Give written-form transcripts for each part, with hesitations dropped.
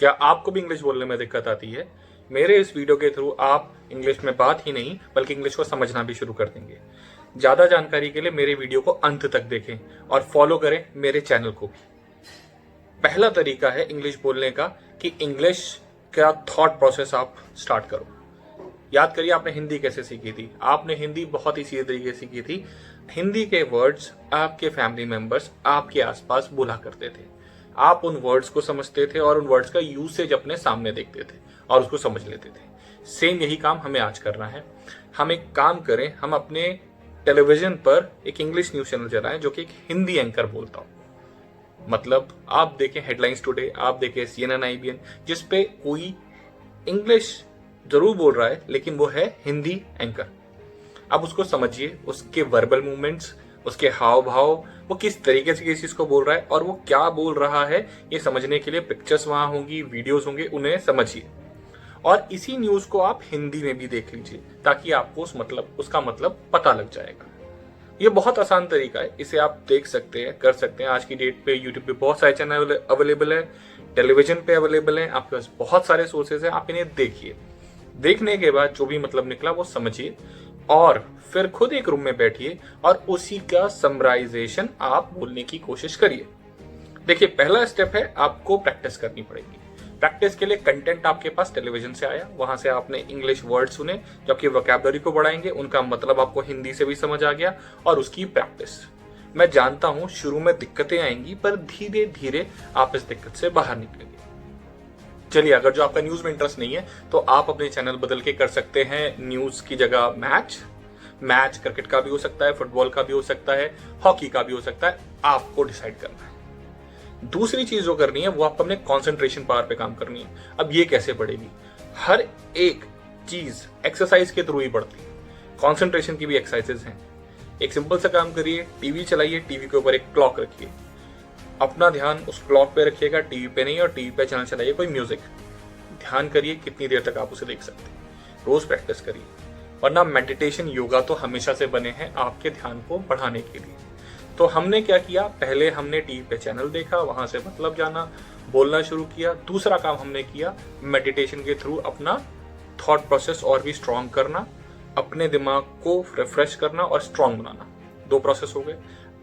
क्या आपको भी इंग्लिश बोलने में दिक्कत आती है? मेरे इस वीडियो के थ्रू आप इंग्लिश में बात ही नहीं बल्कि इंग्लिश को समझना भी शुरू कर देंगे। ज़्यादा जानकारी के लिए मेरे वीडियो को अंत तक देखें और फॉलो करें मेरे चैनल को भी। पहला तरीका है इंग्लिश बोलने का कि इंग्लिश का थॉट प्रोसेस आप स्टार्ट करो। याद करिए आपने हिंदी कैसे सीखी थी। आपने हिंदी बहुत ही सीधे तरीके से सीखी थी। हिंदी के वर्ड्स आपके फैमिली मेंबर्स आपके आसपास बोला करते थे। आप उन वर्ड्स को समझते थे और उन वर्ड्स का यूसेज अपने सामने देखते थे और उसको समझ लेते थे। सेम यही काम हमें आज करना है। हम एक काम करें, हम अपने टेलीविजन पर एक इंग्लिश न्यूज चैनल चलाएं जो कि एक हिंदी एंकर बोलता हो। मतलब आप देखें हेडलाइंस टुडे, आप देखें CNN IBN, जिसपे कोई इंग्लिश जरूर बोल रहा है लेकिन वो है हिंदी एंकर। अब उसको समझिए, उसके वर्बल मूवमेंट्स, उसके हाव भाव, वो किस तरीके से किसी चीज को बोल रहा है और वो क्या बोल रहा है, ये समझने के लिए पिक्चर्स वहां होंगी, वीडियोस होंगे, उन्हें समझिए। और इसी न्यूज को आप हिंदी में भी देख लीजिए ताकि आपको उसका मतलब पता लग जाएगा। ये बहुत आसान तरीका है, इसे आप देख सकते हैं, कर सकते हैं। आज की डेट पे यूट्यूब पे बहुत सारे चैनल अवेलेबल है, टेलीविजन पे अवेलेबल है, आपके पास बहुत सारे सोर्सेज हैं। आप इन्हें देखिए, देखने के बाद जो भी मतलब निकला वो समझिए और फिर खुद एक रूम में बैठिए और उसी का समराइजेशन आप बोलने की कोशिश करिए। देखिए, पहला स्टेप है आपको प्रैक्टिस करनी पड़ेगी। प्रैक्टिस के लिए कंटेंट आपके पास टेलीविजन से आया, वहां से आपने इंग्लिश वर्ड सुने जो आपकी वोकैबुलरी को बढ़ाएंगे, उनका मतलब आपको हिंदी से भी समझ आ गया और उसकी प्रैक्टिस। मैं जानता हूं शुरू में दिक्कतें आएंगी पर धीरे धीरे आप इस दिक्कत से बाहर निकलेंगे। चलिए, अगर जो आपका न्यूज में इंटरेस्ट नहीं है तो आप अपने चैनल बदल के कर सकते हैं न्यूज की जगह मैच क्रिकेट का भी हो सकता है, फुटबॉल का भी हो सकता है, हॉकी का भी हो सकता है, आपको डिसाइड करना है। दूसरी चीज जो करनी है वो आपको अपने कंसंट्रेशन पावर पे काम करनी है। अब ये कैसे बढ़ेगी? हर एक चीज एक्सरसाइज के थ्रू ही बढ़ती है। कंसंट्रेशन की भी एक्सरसाइजेस हैं। एक सिंपल सा काम करिए, टीवी चलाइए, टीवी के ऊपर एक क्लॉक रखिए, अपना ध्यान उस क्लॉक पे रखिएगा, टीवी पे नहीं, और टीवी पे चैनल चलाइए कोई म्यूजिक। ध्यान करिए कितनी देर तक आप उसे देख सकते हैं। रोज प्रैक्टिस करिए, वरना मेडिटेशन योगा तो हमेशा से बने हैं आपके ध्यान को बढ़ाने के लिए। तो हमने क्या किया, पहले हमने टीवी पे चैनल देखा, वहां से मतलब जाना, बोलना शुरू किया। दूसरा काम हमने किया मेडिटेशन के थ्रू अपना थॉट प्रोसेस और भी स्ट्रांग करना, अपने दिमाग को रिफ्रेश करना और स्ट्रांग बनाना। 2 प्रोसेस हो गए।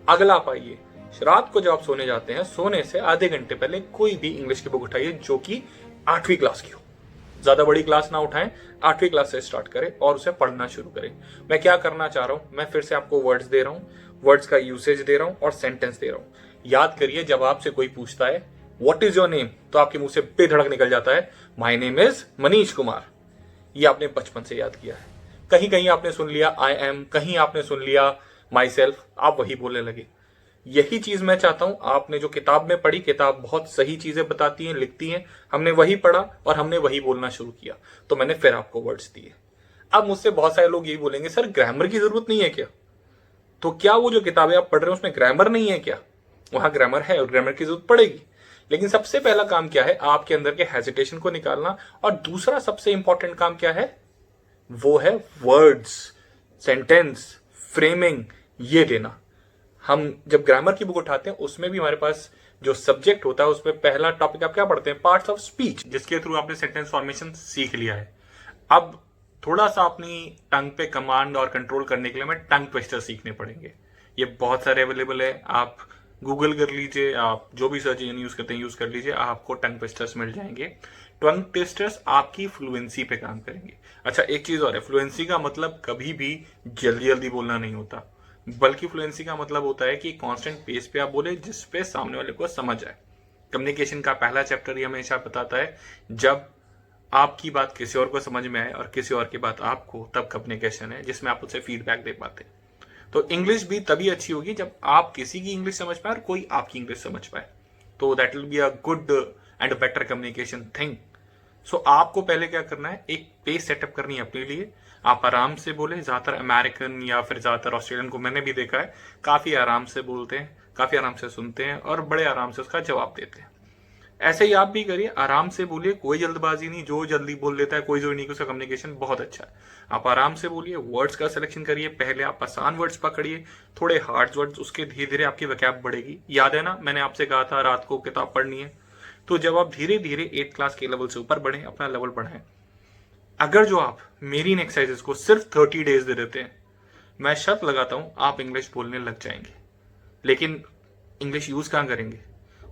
अगला आप आइए, रात को जब आप सोने जाते हैं, सोने से आधे घंटे पहले कोई भी इंग्लिश की बुक उठाइए जो कि 8वीं क्लास की हो। ज्यादा बड़ी क्लास ना उठाएं, 8वीं क्लास से स्टार्ट करें और उसे पढ़ना शुरू करें। मैं क्या करना चाह रहा हूं, मैं फिर से आपको वर्ड्स दे रहा हूं, वर्ड्स का यूसेज दे रहा हूं और सेंटेंस दे रहा हूं। याद करिए, जब आपसे कोई पूछता है व्हाट इज योर नेम, तो आपके मुंह से बेधड़क निकल जाता है my name is Manish Kumar. ये आपने बचपन से याद किया है। कहीं कहीं आपने सुन लिया आई एम, कहीं आपने सुन लिया माई सेल्फ, आप वही बोलने लगे। यही चीज मैं चाहता हूं, आपने जो किताब में पढ़ी, किताब बहुत सही चीजें बताती है, लिखती है, हमने वही पढ़ा और हमने वही बोलना शुरू किया, तो मैंने फिर आपको वर्ड्स दिए। अब मुझसे बहुत सारे लोग यही बोलेंगे, सर ग्रामर की जरूरत नहीं है क्या? तो क्या वो जो किताबें आप पढ़ रहे हो उसमें ग्रामर नहीं है क्या? वहां ग्रामर है और ग्रामर की जरूरत पड़ेगी। लेकिन सबसे पहला काम क्या है, आपके अंदर के हेजिटेशन को निकालना। और दूसरा सबसे इंपॉर्टेंट काम क्या है, वो है वर्ड्स, सेंटेंस, फ्रेमिंग, ये देना। हम जब ग्रामर की बुक उठाते हैं उसमें भी हमारे पास जो सब्जेक्ट होता है उसमें पहला टॉपिक आप क्या पढ़ते हैं, पार्ट्स ऑफ स्पीच, जिसके थ्रू आपने सेंटेंस फॉर्मेशन सीख लिया है। अब थोड़ा सा अपनी टंग पे कमांड और कंट्रोल करने के लिए हमें टंग ट्विस्टर सीखने पड़ेंगे। ये बहुत सारे अवेलेबल है, आप गूगल कर लीजिए, आप जो भी सर्च इंजन यूज करते हैं यूज कर लीजिए, आपको टंग ट्विस्टर्स मिल जाएंगे। टंग ट्विस्टर्स आपकी फ्लुएंसी पे काम करेंगे। अच्छा, एक चीज और है, फ्लुएंसी का मतलब कभी भी जल्दी जल्दी बोलना नहीं होता, बल्कि फ्लुएंसी का मतलब होता है कि कांस्टेंट पेस पे आप बोले जिसपे सामने वाले को समझ आए। कम्युनिकेशन का पहला चैप्टर ये हमेशा बताता है, जब आपकी बात किसी और को समझ में आए और किसी और की बात आपको, तब कम्युनिकेशन है जिसमें आप उससे फीडबैक दे पाते हैं। तो इंग्लिश भी तभी अच्छी होगी जब आप किसी की इंग्लिश समझ पाए और कोई आपकी इंग्लिश समझ पाए। तो that will be a good and better communication thing. So आपको पहले क्या करना है, एक पेस सेटअप करनी है अपने लिए। आप आराम से बोले। ज्यादातर अमेरिकन या फिर ज्यादातर ऑस्ट्रेलियन को मैंने भी देखा है, काफी आराम से बोलते हैं, काफी आराम से सुनते हैं और बड़े आराम से उसका जवाब देते हैं। ऐसे ही आप भी करिए, आराम से बोलिए, कोई जल्दबाजी नहीं। जो जल्दी बोल लेता है कोई जरूरी नहीं कि उसका कम्युनिकेशन बहुत अच्छा है। आप आराम से बोलिए, वर्ड्स का सिलेक्शन करिए। पहले आप आसान वर्ड्स पकड़िए, थोड़े हार्ड वर्ड्स, उसके धीरे धीरे आपकी वैकैब बढ़ेगी। याद है ना, मैंने आपसे कहा था रात को किताब पढ़नी है, तो जब आप धीरे धीरे 8 क्लास के लेवल से ऊपर बढ़ें, अपना लेवल बढ़ाएं, अगर जो आप मेरी इन एक्सरसाइजेस को सिर्फ 30 डेज दे देते हैं, मैं शर्त लगाता हूं आप इंग्लिश बोलने लग जाएंगे। लेकिन इंग्लिश यूज कहां करेंगे?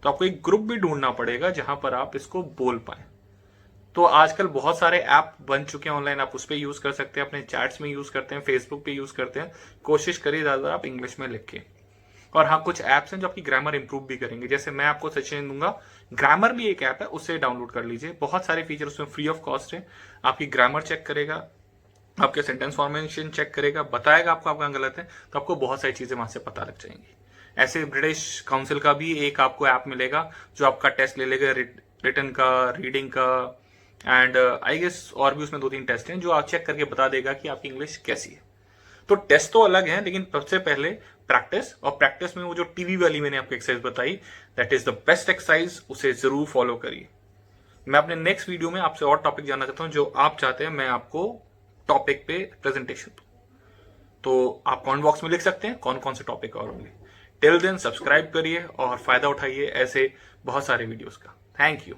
तो आपको एक ग्रुप भी ढूंढना पड़ेगा जहां पर आप इसको बोल पाए। तो आजकल बहुत सारे ऐप बन चुके हैं ऑनलाइन, आप उस पर यूज कर सकते हैं, अपने चैट्स में यूज करते हैं, फेसबुक पे यूज करते हैं। कोशिश करिए ज्यादा आप इंग्लिश में लिख के। और हाँ, कुछ ऐप्स हैं जो आपकी ग्रामर इंप्रूव भी करेंगे। जैसे मैं आपको सजेशन दूंगा, ग्रामर भी एक ऐप है, उससे डाउनलोड कर लीजिए। बहुत सारे फीचर उसमें फ्री ऑफ कॉस्ट है। आपकी ग्रामर चेक करेगा, आपके सेंटेंस फॉर्मेशन चेक करेगा, बताएगा आपको आप कहाँ गलत है, तो आपको बहुत सारी चीजें वहां से पता लग जाएंगी। ऐसे ब्रिटिश काउंसिल का भी एक आपको ऐप मिलेगा जो आपका टेस्ट ले लेगा, रिटन का, रीडिंग का, एंड आई गेस और भी उसमें 2-3 टेस्ट हैं जो आप चेक करके बता देगा कि आपकी इंग्लिश कैसी है। तो टेस्ट तो अलग है, लेकिन सबसे पहले प्रैक्टिस, और प्रैक्टिस में वो जो टीवी वाली मैंने आपको एक्सरसाइज बताई, that is the best exercise, उसे जरूर फॉलो करिए। मैं अपने नेक्स्ट वीडियो में आपसे और टॉपिक जानना चाहता हूं जो आप चाहते हैं मैं आपको टॉपिक पे प्रेजेंटेशन दूं। तो आप कमेंट बॉक्स में लिख सकते हैं कौन कौन से टॉपिक और होंगे। टिल देन सब्सक्राइब करिए और फायदा उठाइए ऐसे बहुत सारे वीडियोस का। Thank you.